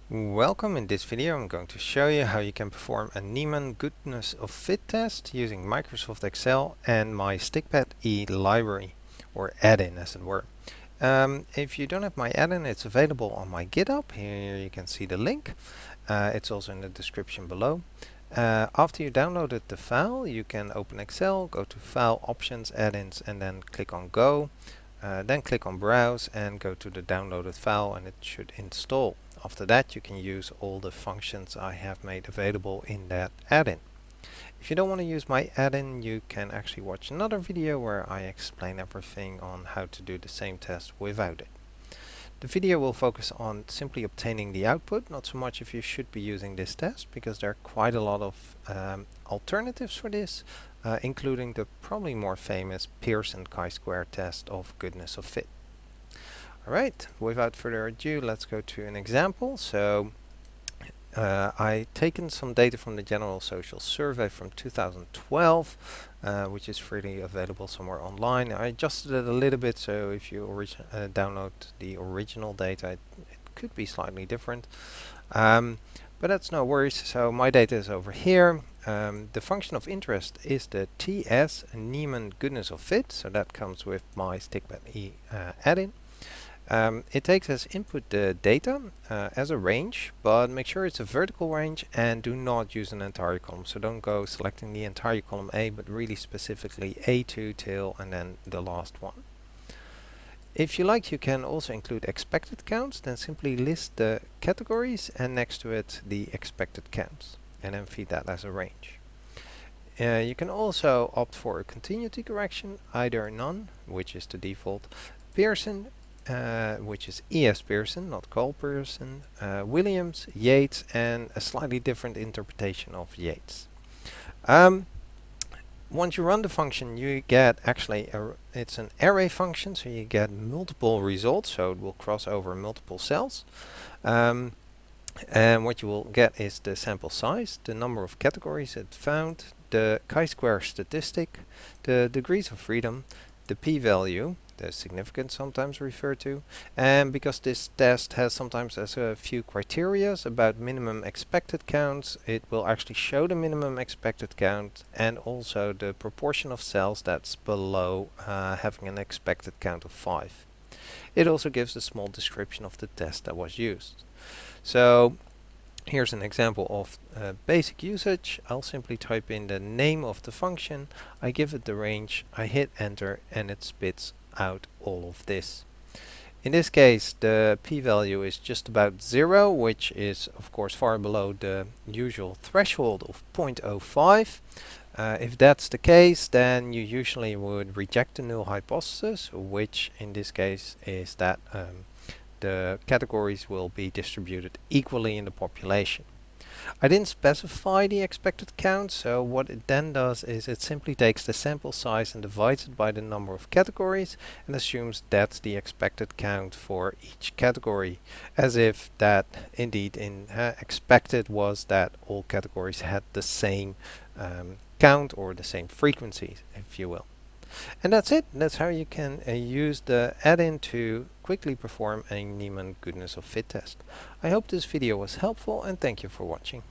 Welcome. In this video I'm going to show you how you can perform a Neyman Goodness-of-Fit test using Microsoft Excel and my stikpetE library, or add-in as it were. If you don't have my add-in, it's available on my GitHub. Here you can see the link. It's also in the description below. After you downloaded the file, you can open Excel, go to File, Options, Add-ins, and then click on Go. Then click on Browse and go to the downloaded file, and it should install. After that, you can use all the functions I have made available in that add-in. If you don't want to use my add-in, you can actually watch another video where I explain everything on how to do the same test without it. The video will focus on simply obtaining the output, not so much if you should be using this test, because there are quite a lot of alternatives for this, including the probably more famous Pearson chi-square test of goodness of fit. Alright, without further ado, let's go to an example. So I've taken some data from the General Social Survey from 2012, which is freely available somewhere online. I adjusted it a little bit, so if you download the original data, it could be slightly different. But that's no worries. So my data is over here. The function of interest is the TS Neyman Goodness-of-Fit, so that comes with my stikpetE add-in. It takes as input the data as a range, but make sure it's a vertical range and do not use an entire column. So don't go selecting the entire column A, but really specifically A2 till and then the last one. If you like, you can also include expected counts, then simply list the categories and next to it the expected counts, and then feed that as a range. You can also opt for a continuity correction, either none, which is the default, Pearson, which is E.S. Pearson, not Carl Pearson, Williams, Yates, and a slightly different interpretation of Yates. Once you run the function, you get actually, it's an array function, so you get multiple results, so it will cross over multiple cells. And what you will get is the sample size, the number of categories it found, the chi-square statistic, the degrees of freedom, the p-value, the significance sometimes referred to, and because this test has sometimes as a few criteria about minimum expected counts, it will actually show the minimum expected count and also the proportion of cells that's below having an expected count of 5. It also gives a small description of the test that was used. So here's an example of basic usage. I'll simply type in the name of the function, I give it the range, I hit enter, and it spits out all of this. In this case, the p-value is just about 0, which is of course far below the usual threshold of 0.05. If that's the case, then you usually would reject the null hypothesis, which in this case is that the categories will be distributed equally in the population. I didn't specify the expected count, so what it then does is it simply takes the sample size and divides it by the number of categories and assumes that's the expected count for each category, as if that indeed expected was that all categories had the same count or the same frequency, if you will. And that's it. That's how you can use the add-in to quickly perform a Neyman Goodness-of-Fit test. I hope this video was helpful and thank you for watching.